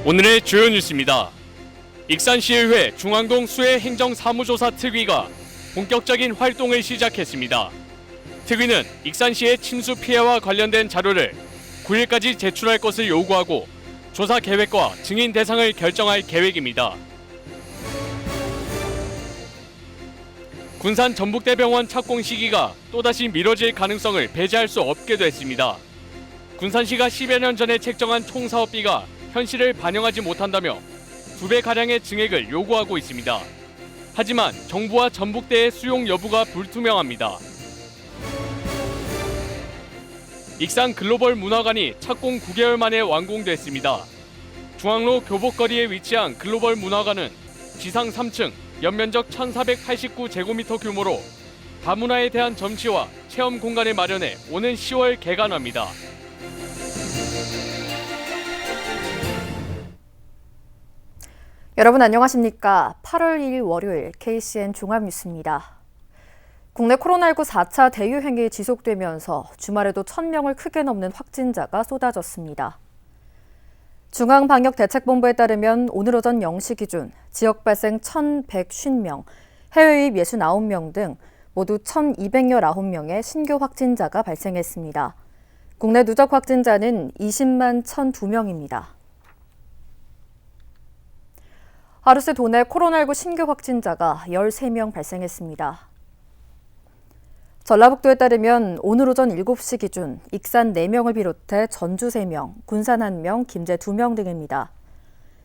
오늘의 주요 뉴스입니다. 익산시의회 중앙동 수해 행정사무조사 특위가 본격적인 활동을 시작했습니다. 특위는 익산시의 침수 피해와 관련된 자료를 9일까지 제출할 것을 요구하고 조사 계획과 증인 대상을 결정할 계획입니다. 군산 전북대병원 착공 시기가 또다시 미뤄질 가능성을 배제할 수 없게 됐습니다. 군산시가 10여 년 전에 책정한 총사업비가 현실을 반영하지 못한다며 2배가량의 증액을 요구하고 있습니다. 하지만 정부와 전북대의 수용 여부가 불투명합니다. 익산 글로벌 문화관이 착공 9개월 만에 완공됐습니다. 중앙로 교복거리에 위치한 글로벌 문화관은 지상 3층, 연면적 1489제곱미터 규모로 다문화에 대한 전시와 체험 공간을 마련해 오는 10월 개관합니다. 여러분 안녕하십니까? 8월 2일 월요일 KCN 종합뉴스입니다. 국내 코로나19 4차 대유행이 지속되면서 주말에도 1000명을 크게 넘는 확진자가 쏟아졌습니다. 중앙방역대책본부에 따르면 오늘 오전 0시 기준 지역 발생 1150명, 해외 유입 69명 등 모두 1219명의 신규 확진자가 발생했습니다. 국내 누적 확진자는 20만 1002명입니다. 하루 새 도내 코로나19 신규 확진자가 13명 발생했습니다. 전라북도에 따르면 오늘 오전 7시 기준 익산 4명을 비롯해 전주 3명, 군산 1명, 김제 2명 등입니다.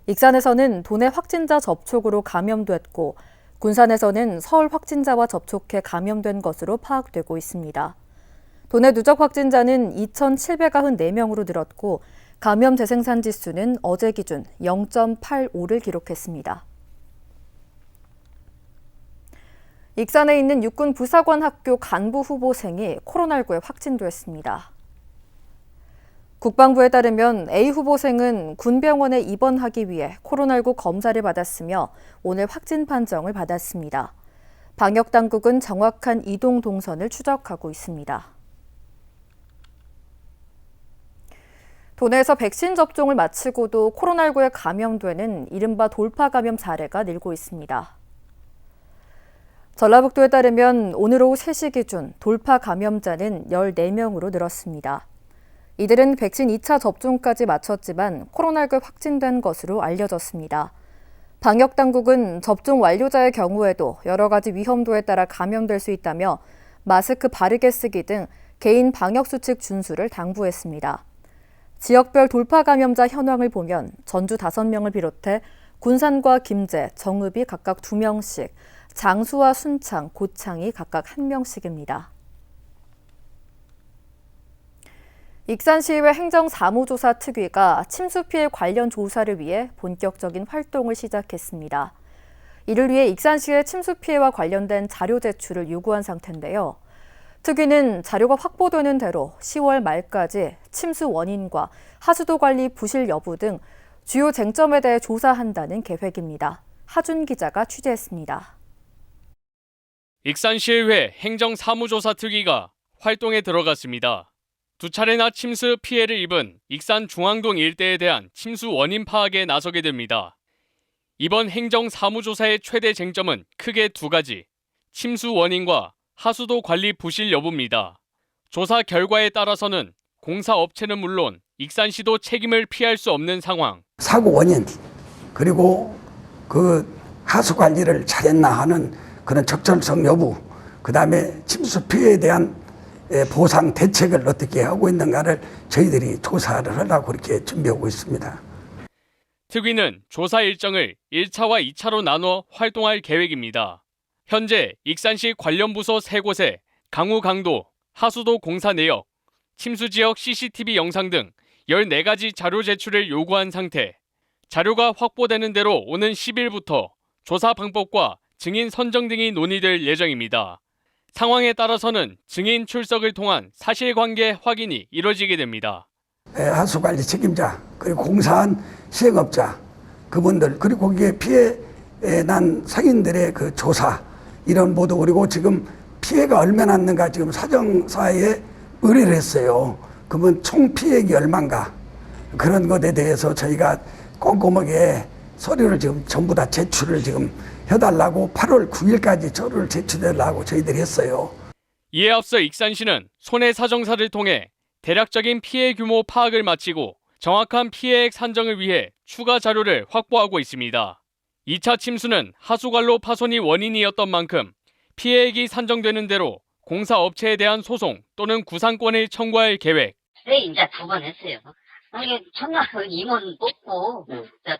익산에서는 도내 확진자 접촉으로 감염됐고 군산에서는 서울 확진자와 접촉해 감염된 것으로 파악되고 있습니다. 도내 누적 확진자는 2,794명으로 늘었고 감염 재생산 지수는 어제 기준 0.85를 기록했습니다. 익산에 있는 육군 부사관 학교 간부 후보생이 코로나19에 확진됐습니다. 국방부에 따르면 A 후보생은 군병원에 입원하기 위해 코로나19 검사를 받았으며 오늘 확진 판정을 받았습니다. 방역당국은 정확한 이동 동선을 추적하고 있습니다. 도내에서 백신 접종을 마치고도 코로나19에 감염되는 이른바 돌파 감염 사례가 늘고 있습니다. 전라북도에 따르면 오늘 오후 3시 기준 돌파 감염자는 14명으로 늘었습니다. 이들은 백신 2차 접종까지 마쳤지만 코로나19에 확진된 것으로 알려졌습니다. 방역당국은 접종 완료자의 경우에도 여러 가지 위험도에 따라 감염될 수 있다며 마스크 바르게 쓰기 등 개인 방역수칙 준수를 당부했습니다. 지역별 돌파 감염자 현황을 보면 전주 5명을 비롯해 군산과 김제, 정읍이 각각 2명씩, 장수와 순창, 고창이 각각 1명씩입니다. 익산시의회 행정사무조사 특위가 침수 피해 관련 조사를 위해 본격적인 활동을 시작했습니다. 이를 위해 익산시의 침수 피해와 관련된 자료 제출을 요구한 상태인데요. 특위는 자료가 확보되는 대로 10월 말까지 침수 원인과 하수도 관리 부실 여부 등 주요 쟁점에 대해 조사한다는 계획입니다. 하준 기자가 취재했습니다. 익산시의회 행정사무조사 특위가 활동에 들어갔습니다. 2차례나 침수 피해를 입은 익산 중앙동 일대에 대한 침수 원인 파악에 나서게 됩니다. 이번 행정사무조사의 최대 쟁점은 크게 2가지, 침수 원인과 하수도 관리 부실 여부입니다. 조사 결과에 따라서는 공사업체는 물론 익산시도 책임을 피할 수 없는 상황. 사고 원인 그리고 그 하수 관리를 잘했나 하는 그런 적절성 여부, 그다음에 침수 피해에 대한 보상 대책을 어떻게 하고 있는가를 저희들이 조사를 하려고 이렇게 준비하고 있습니다. 특위는 조사 일정을 1차와 2차로 나눠 활동할 계획입니다. 현재 익산시 관련 부서 3곳에 강우 강도, 하수도 공사 내역, 침수 지역 CCTV 영상 등 14가지 자료 제출을 요구한 상태. 자료가 확보되는 대로 오는 10일부터 조사 방법과 증인 선정 등이 논의될 예정입니다. 상황에 따라서는 증인 출석을 통한 사실관계 확인이 이뤄지게 됩니다. 하수관리 책임자, 그리고 공사한 시행업자, 그분들, 그리고 거기에 피해 난 상인들의 그 조사, 이런 모두, 그리고 지금 피해가 얼마나 났는가 지금 사정사에 의뢰를 했어요. 그러면 총 피해액이 얼마인가, 그런 것에 대해서 저희가 꼼꼼하게 서류를 지금 전부 다 제출을 지금 해달라고 8월 9일까지 서류를 제출해달라고 저희들이 했어요. 이에 앞서 익산시는 손해사정사를 통해 대략적인 피해 규모 파악을 마치고 정확한 피해액 산정을 위해 추가 자료를 확보하고 있습니다. 2차 침수는 하수관로 파손이 원인이었던 만큼 피해액이 산정되는 대로 공사업체에 대한 소송 또는 구상권을 청구할 계획. 네, 이제 2번 했어요. 아니, 첫날은 임원 뽑고,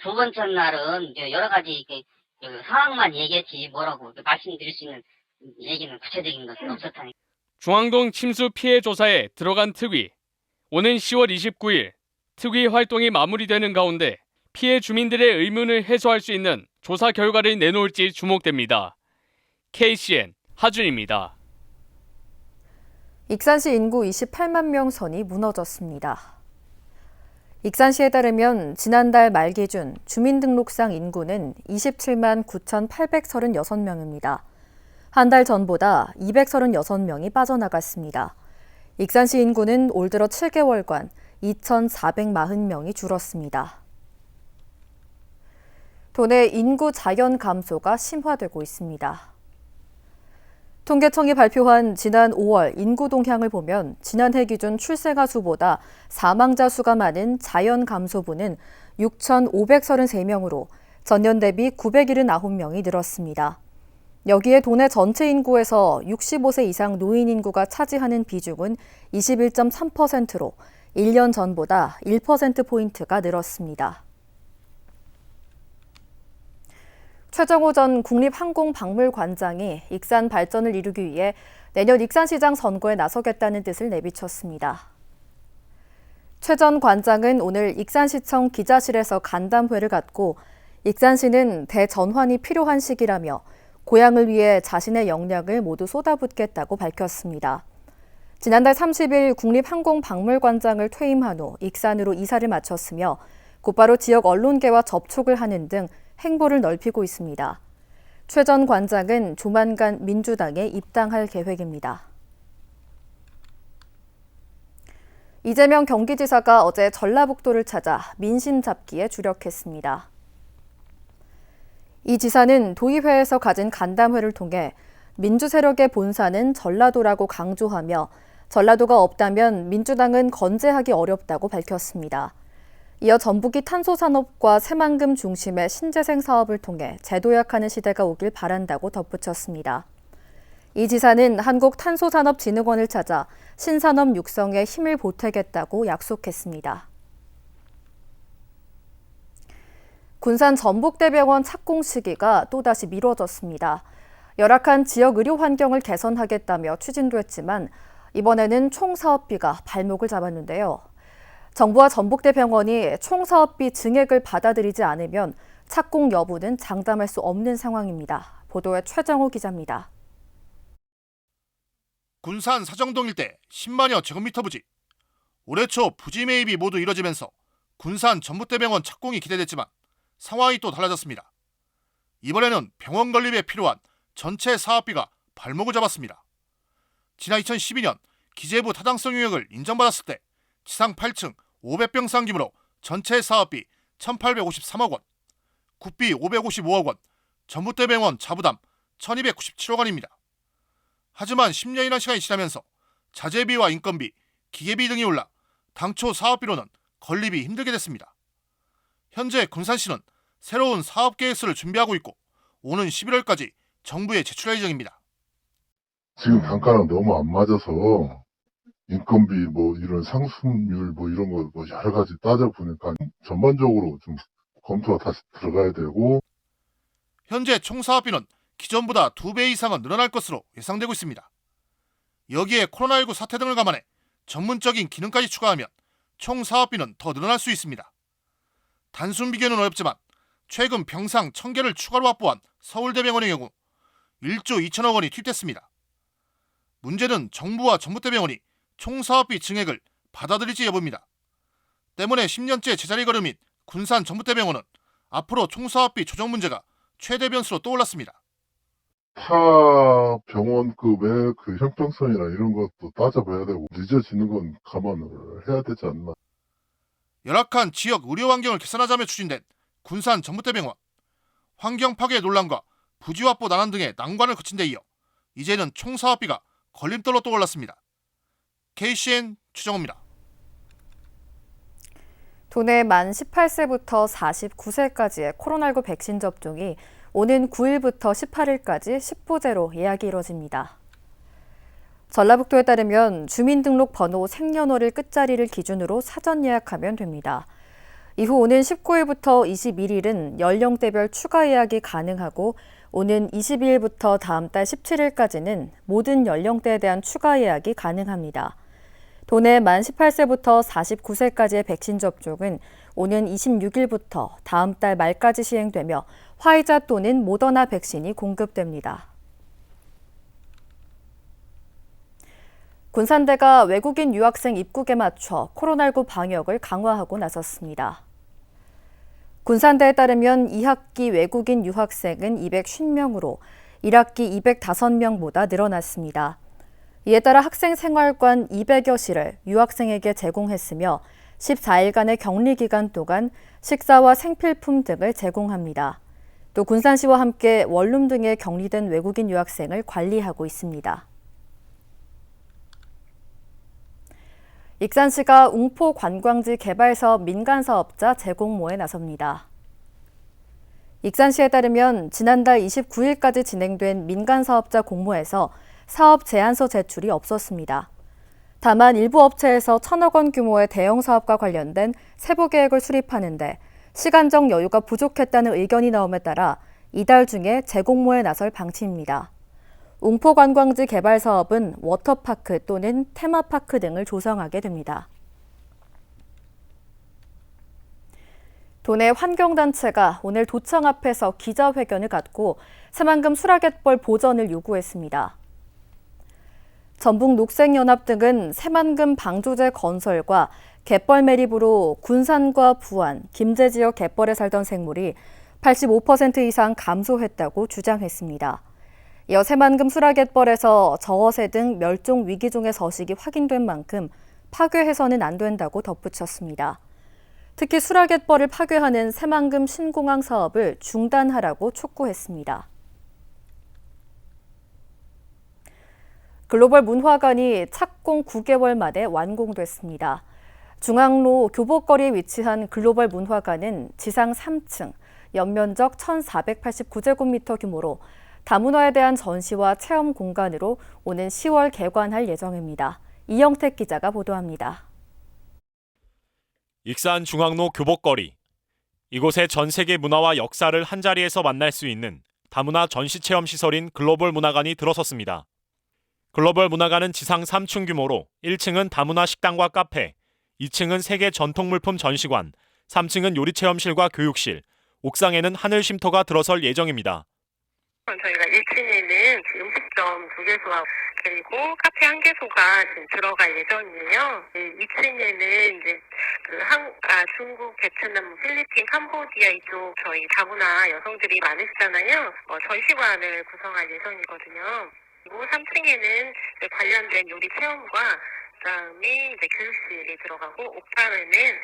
두 번째 날은 여러 가지 상황만 얘기했지, 뭐라고 말씀드릴 수 있는 얘기는 구체적인 것은 없었다니. 중앙동 침수 피해 조사에 들어간 특위. 오는 10월 29일 특위 활동이 마무리되는 가운데 피해 주민들의 의문을 해소할 수 있는 조사 결과를 내놓을지 주목됩니다. KCN 하준입니다. 익산시 인구 28만 명 선이 무너졌습니다. 익산시에 따르면 지난달 말 기준 주민등록상 인구는 27만 9,836명입니다. 한 달 전보다 236명이 빠져나갔습니다. 익산시 인구는 올 들어 7개월간 2,440명이 줄었습니다. 도내 인구 자연 감소가 심화되고 있습니다. 통계청이 발표한 지난 5월 인구 동향을 보면 지난해 기준 출생아 수보다 사망자 수가 많은 자연 감소부는 6,533명으로 전년 대비 979명이 늘었습니다. 여기에 도내 전체 인구에서 65세 이상 노인 인구가 차지하는 비중은 21.3%로 1년 전보다 1%포인트가 늘었습니다. 최정호 전 국립항공박물관장이 익산 발전을 이루기 위해 내년 익산시장 선거에 나서겠다는 뜻을 내비쳤습니다. 최 전 관장은 오늘 익산시청 기자실에서 간담회를 갖고 익산시는 대전환이 필요한 시기라며 고향을 위해 자신의 역량을 모두 쏟아붓겠다고 밝혔습니다. 지난달 30일 국립항공박물관장을 퇴임한 후 익산으로 이사를 마쳤으며 곧바로 지역 언론계와 접촉을 하는 등 행보를 넓히고 있습니다. 최 전 관장은 조만간 민주당에 입당할 계획입니다. 이재명 경기지사가 어제 전라북도를 찾아 민심 잡기에 주력했습니다. 이 지사는 도의회에서 가진 간담회를 통해 민주 세력의 본사는 전라도라고 강조하며 전라도가 없다면 민주당은 건재하기 어렵다고 밝혔습니다. 이어 전북이 탄소산업과 새만금 중심의 신재생 사업을 통해 재도약하는 시대가 오길 바란다고 덧붙였습니다. 이 지사는 한국탄소산업진흥원을 찾아 신산업 육성에 힘을 보태겠다고 약속했습니다. 군산 전북대병원 착공 시기가 또다시 미뤄졌습니다. 열악한 지역 의료 환경을 개선하겠다며 추진도 했지만 이번에는 총사업비가 발목을 잡았는데요. 정부와 전북대병원이 총사업비 증액을 받아들이지 않으면 착공 여부는 장담할 수 없는 상황입니다. 보도에 최정호 기자입니다. 군산 사정동 일대 10만여 제곱미터 부지. 올해 초 부지 매입이 모두 이뤄지면서 군산 전북대병원 착공이 기대됐지만 상황이 또 달라졌습니다. 이번에는 병원 건립에 필요한 전체 사업비가 발목을 잡았습니다. 지난 2012년 기재부 타당성 영역을 인정받았을 때 지상 8층 500병상 규모로 전체 사업비 1,853억 원, 국비 555억 원, 전북대병원 자부담 1,297억 원입니다. 하지만 10년이라는 시간이 지나면서 자재비와 인건비, 기계비 등이 올라 당초 사업비로는 건립이 힘들게 됐습니다. 현재 군산시는 새로운 사업 계획서를 준비하고 있고 오는 11월까지 정부에 제출할 예정입니다. 지금 단가랑 너무 안 맞아서 인건비 이런 상승률 이런 거 여러 가지 따져보니까 전반적으로 좀 검토가 다시 들어가야 되고 현재 총 사업비는 기존보다 2배 이상은 늘어날 것으로 예상되고 있습니다. 여기에 코로나19 사태 등을 감안해 전문적인 기능까지 추가하면 총 사업비는 더 늘어날 수 있습니다. 단순 비교는 어렵지만 최근 병상 1,000개를 추가로 확보한 서울대병원의 경우 1조 2천억 원이 투입됐습니다. 문제는 정부와 전북대병원이 총사업비 증액을 받아들일지 여부입니다. 때문에 10년째 제자리 걸음인 군산 전북대병원은 앞으로 총사업비 조정 문제가 최대 변수로 떠올랐습니다. 타 병원급의 그 형평성이나 이런 것도 따져봐야 되고 늦어지는 건 감안을 해야 되지 않나. 열악한 지역 의료 환경을 개선하자며 추진된 군산 전봇대병원. 환경 파괴 논란과 부지 확보 난항 등의 난관을 거친 데 이어 이제는 총 사업비가 걸림돌로 떠올랐습니다. KCN 최정호입니다. 도내 만 18세부터 49세까지의 코로나19 백신 접종이 오는 9일부터 18일까지 10보제로 예약이 이뤄집니다. 전라북도에 따르면 주민등록번호 생년월일 끝자리를 기준으로 사전 예약하면 됩니다. 이후 오는 19일부터 21일은 연령대별 추가 예약이 가능하고 오는 22일부터 다음 달 17일까지는 모든 연령대에 대한 추가 예약이 가능합니다. 도내 만 18세부터 49세까지의 백신 접종은 오는 26일부터 다음 달 말까지 시행되며 화이자 또는 모더나 백신이 공급됩니다. 군산대가 외국인 유학생 입국에 맞춰 코로나19 방역을 강화하고 나섰습니다. 군산대에 따르면 2학기 외국인 유학생은 250명으로 1학기 205명보다 늘어났습니다. 이에 따라 학생 생활관 200여실을 유학생에게 제공했으며 14일간의 격리 기간 동안 식사와 생필품 등을 제공합니다. 또 군산시와 함께 원룸 등에 격리된 외국인 유학생을 관리하고 있습니다. 익산시가 웅포 관광지 개발사업 민간사업자 재공모에 나섭니다. 익산시에 따르면 지난달 29일까지 진행된 민간사업자 공모에서 사업 제안서 제출이 없었습니다. 다만 일부 업체에서 1,000억 원 규모의 대형 사업과 관련된 세부 계획을 수립하는데 시간적 여유가 부족했다는 의견이 나옴에 따라 이달 중에 재공모에 나설 방침입니다. 웅포 관광지 개발 사업은 워터파크 또는 테마파크 등을 조성하게 됩니다. 도내 환경단체가 오늘 도청 앞에서 기자회견을 갖고 새만금 수라갯벌 보전을 요구했습니다. 전북녹색연합 등은 새만금 방조제 건설과 갯벌 매립으로 군산과 부안, 김제 지역 갯벌에 살던 생물이 85% 이상 감소했다고 주장했습니다. 이어 새만금 수라갯벌에서 저어새 등 멸종 위기종의 서식이 확인된 만큼 파괴해서는 안 된다고 덧붙였습니다. 특히 수라갯벌을 파괴하는 새만금 신공항 사업을 중단하라고 촉구했습니다. 글로벌 문화관이 착공 9개월 만에 완공됐습니다. 중앙로 교복거리에 위치한 글로벌 문화관은 지상 3층, 연면적 1,489제곱미터 규모로 다문화에 대한 전시와 체험 공간으로 오는 10월 개관할 예정입니다. 이영택 기자가 보도합니다. 익산 중앙로 교복거리. 이곳에 전 세계 문화와 역사를 한자리에서 만날 수 있는 다문화 전시체험 시설인 글로벌 문화관이 들어섰습니다. 글로벌 문화관은 지상 3층 규모로 1층은 다문화 식당과 카페, 2층은 세계 전통물품 전시관, 3층은 요리체험실과 교육실, 옥상에는 하늘 쉼터가 들어설 예정입니다. 저희가 1층에는 음식점 2개소와 그리고 카페 1개소가 지금 들어갈 예정이에요. 2층에는 이제 중국, 베트남, 필리핀, 캄보디아 이쪽 저희 다문화 여성들이 많으시잖아요. 전시관을 구성할 예정이거든요. 그리고 3층에는 관련된 요리 체험과 그다음에 이제 교육실이 들어가고 옥상에는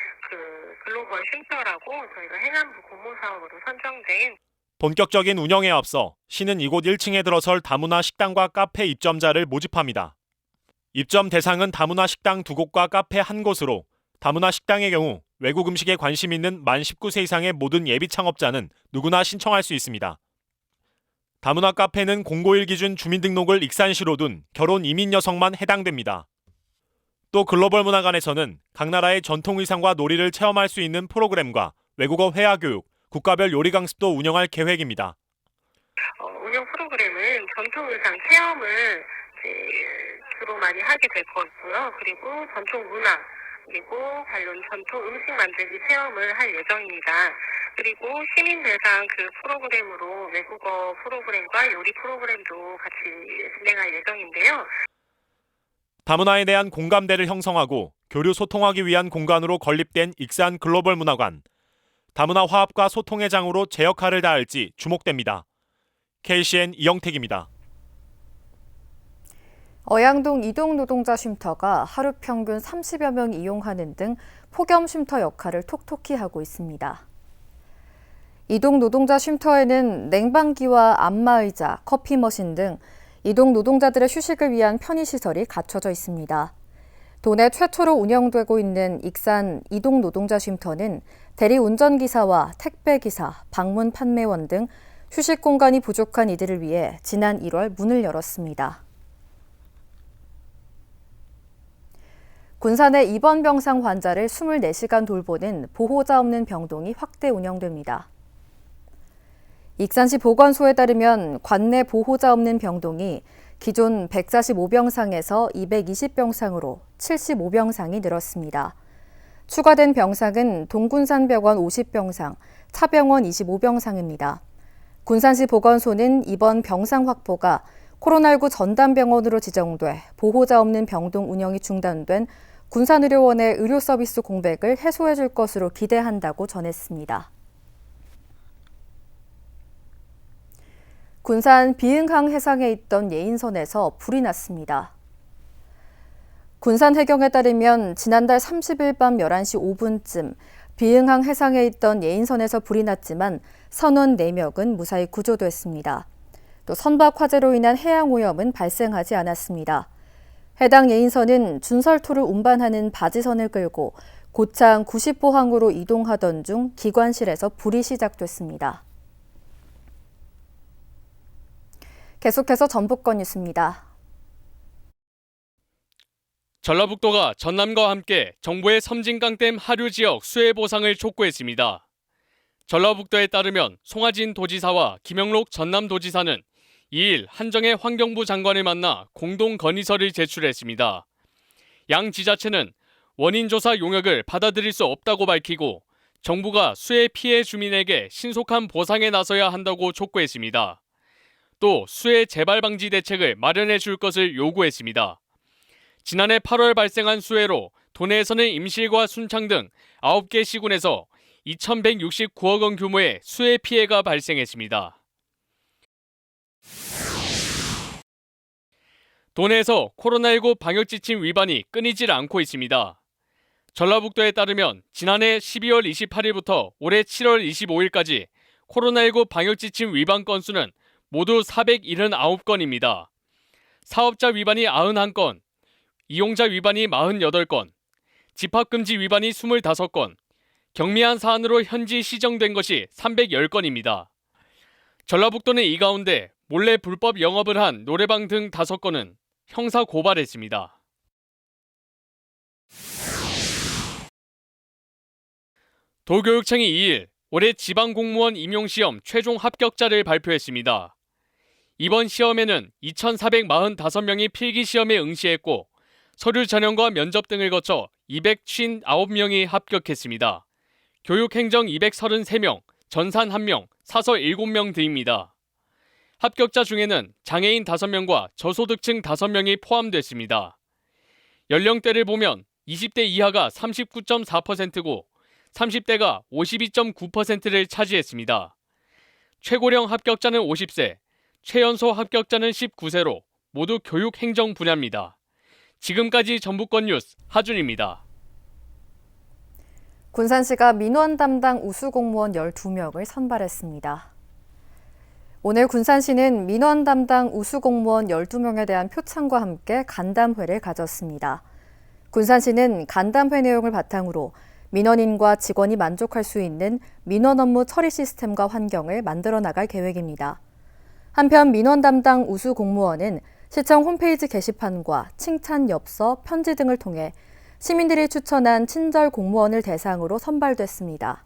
글로벌 쉼터라고 저희가 행안부 공모 사업으로 선정된 본격적인 운영에 앞서 시는 이곳 1층에 들어설 다문화 식당과 카페 입점자를 모집합니다. 입점 대상은 다문화 식당 2곳과 카페 1곳으로 다문화 식당의 경우 외국 음식에 관심 있는 만 19세 이상의 모든 예비 창업자는 누구나 신청할 수 있습니다. 다문화 카페는 공고1 기준 주민등록을 익산시로 둔 결혼 이민 여성만 해당됩니다. 또 글로벌 문화관에서는 각 나라의 전통 의상과 놀이를 체험할 수 있는 프로그램과 외국어 회화 교육, 국가별 요리 강습도 운영할 계획입니다. 운영 프로그램은 전통 의상 체험을 주로 많이 하게 될 거고요. 그리고 전통 문화, 그리고 관련 전통 음식 만들기 체험을 할 예정입니다. 그리고 시민 대상 프로그램으로 외국어 프로그램과 요리 프로그램도 같이 진행할 예정인데요. 다문화에 대한 공감대를 형성하고 교류 소통하기 위한 공간으로 건립된 익산 글로벌 문화관. 다문화 화합과 소통의 장으로 제 역할을 다할지 주목됩니다. KCN 이영택입니다. 어양동 이동노동자 쉼터가 하루 평균 30여 명이 이용하는 등 폭염 쉼터 역할을 톡톡히 하고 있습니다. 이동노동자 쉼터에는 냉방기와 안마의자, 커피 머신 등 이동노동자들의 휴식을 위한 편의시설이 갖춰져 있습니다. 도내 최초로 운영되고 있는 익산 이동노동자 쉼터는 대리운전기사와 택배기사, 방문 판매원 등 휴식 공간이 부족한 이들을 위해 지난 1월 문을 열었습니다. 군산의 입원 병상 환자를 24시간 돌보는 보호자 없는 병동이 확대 운영됩니다. 익산시 보건소에 따르면 관내 보호자 없는 병동이 기존 145병상에서 220병상으로 75병상이 늘었습니다. 추가된 병상은 동군산병원 50병상, 차병원 25병상입니다. 군산시 보건소는 이번 병상 확보가 코로나19 전담병원으로 지정돼 보호자 없는 병동 운영이 중단된 군산의료원의 의료 서비스 공백을 해소해 줄 것으로 기대한다고 전했습니다. 군산 비흥항 해상에 있던 예인선에서 불이 났습니다. 군산 해경에 따르면 지난달 30일 밤 11시 5분쯤 비흥항 해상에 있던 예인선에서 불이 났지만 선원 4명은 무사히 구조됐습니다. 또 선박 화재로 인한 해양 오염은 발생하지 않았습니다. 해당 예인선은 준설토를 운반하는 바지선을 끌고 고창 90호항으로 이동하던 중 기관실에서 불이 시작됐습니다. 계속해서 전북권 뉴스입니다. 전라북도가 전남과 함께 정부의 섬진강댐 하류 지역 수해 보상을 촉구했습니다. 전라북도에 따르면 송하진 도지사와 김영록 전남도지사는 2일 한정혜 환경부 장관을 만나 공동 건의서를 제출했습니다. 양 지자체는 원인 조사 용역을 받아들일 수 없다고 밝히고 정부가 수해 피해 주민에게 신속한 보상에 나서야 한다고 촉구했습니다. 또 수해 재발 방지 대책을 마련해 줄 것을 요구했습니다. 지난해 8월 발생한 수해로 도내에서는 임실과 순창 등 9개 시군에서 2,169억 원 규모의 수해 피해가 발생했습니다. 도내에서 코로나19 방역지침 위반이 끊이질 않고 있습니다. 전라북도에 따르면 지난해 12월 28일부터 올해 7월 25일까지 코로나19 방역지침 위반 건수는 모두 479건입니다. 사업자 위반이 91건, 이용자 위반이 48건, 집합금지 위반이 25건, 경미한 사안으로 현지 시정된 것이 310건입니다. 전라북도는 이 가운데 몰래 불법 영업을 한 노래방 등 5건은 형사 고발했습니다. 도교육청이 2일 올해 지방공무원 임용시험 최종 합격자를 발표했습니다. 이번 시험에는 2,445명이 필기시험에 응시했고 서류 전형과 면접 등을 거쳐 259명이 합격했습니다. 교육행정 233명, 전산 1명, 사서 7명 등입니다. 합격자 중에는 장애인 5명과 저소득층 5명이 포함됐습니다. 연령대를 보면 20대 이하가 39.4%고 30대가 52.9%를 차지했습니다. 최고령 합격자는 50세, 최연소 합격자는 19세로 모두 교육행정 분야입니다. 지금까지 전북권 뉴스 하준입니다. 군산시가 민원 담당 우수 공무원 12명을 선발했습니다. 오늘 군산시는 민원 담당 우수 공무원 12명에 대한 표창과 함께 간담회를 가졌습니다. 군산시는 간담회 내용을 바탕으로 민원인과 직원이 만족할 수 있는 민원 업무 처리 시스템과 환경을 만들어 나갈 계획입니다. 한편 민원 담당 우수 공무원은 시청 홈페이지 게시판과 칭찬 엽서, 편지 등을 통해 시민들이 추천한 친절 공무원을 대상으로 선발됐습니다.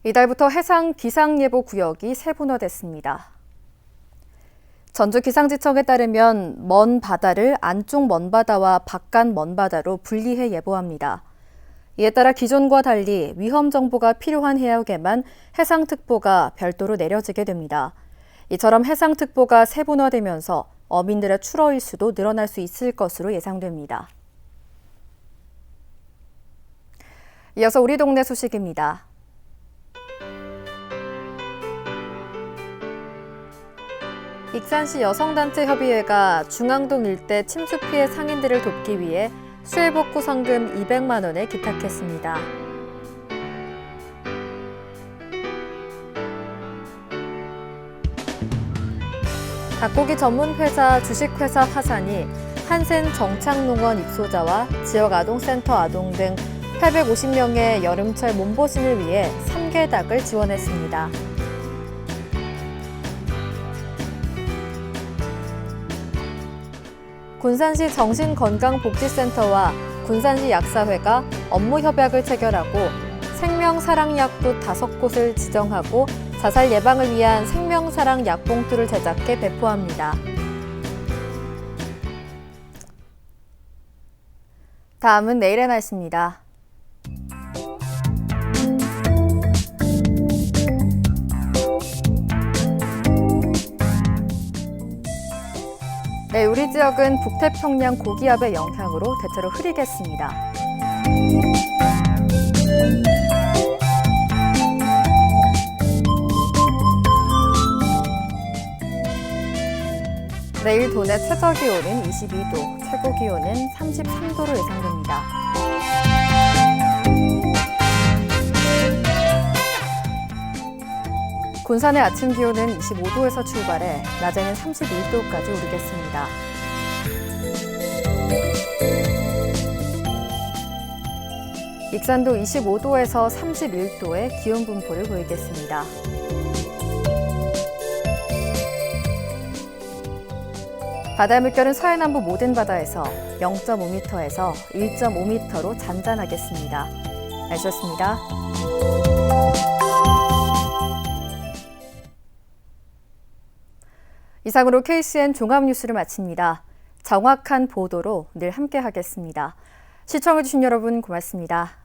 이달부터 해상 기상예보 구역이 세분화됐습니다. 전주기상지청에 따르면 먼 바다를 안쪽 먼바다와 바깥 먼바다로 분리해 예보합니다. 이에 따라 기존과 달리 위험정보가 필요한 해역에만 해상특보가 별도로 내려지게 됩니다. 이처럼 해상특보가 세분화되면서 어민들의 출어 일수도 늘어날 수 있을 것으로 예상됩니다. 이어서 우리 동네 소식입니다. 익산시 여성단체협의회가 중앙동 일대 침수 피해 상인들을 돕기 위해 수해복구 상금 200만 원을 기탁했습니다. 닭고기 전문 회사 주식회사 화산이 한센 정창농원 입소자와 지역 아동센터 아동 등 850명의 여름철 몸보신을 위해 3개 닭을 지원했습니다. 군산시 정신건강복지센터와 군산시 약사회가 업무 협약을 체결하고 생명사랑약국 5곳을 지정하고 자살 예방을 위한 생명사랑 약봉투를 제작해 배포합니다. 다음은 내일의 날씨입니다. 네, 우리 지역은 북태평양 고기압의 영향으로 대체로 흐리겠습니다. 내일 도내 최저기온은 22도, 최고기온은 33도로 예상됩니다. 군산의 아침 기온은 25도에서 출발해 낮에는 31도까지 오르겠습니다. 익산도 25도에서 31도의 기온 분포를 보이겠습니다. 바다 물결은 서해남부 모든 바다에서 0.5m에서 1.5m로 잔잔하겠습니다. 날씨였습니다. 이상으로 KCN 종합뉴스를 마칩니다. 정확한 보도로 늘 함께하겠습니다. 시청해주신 여러분 고맙습니다.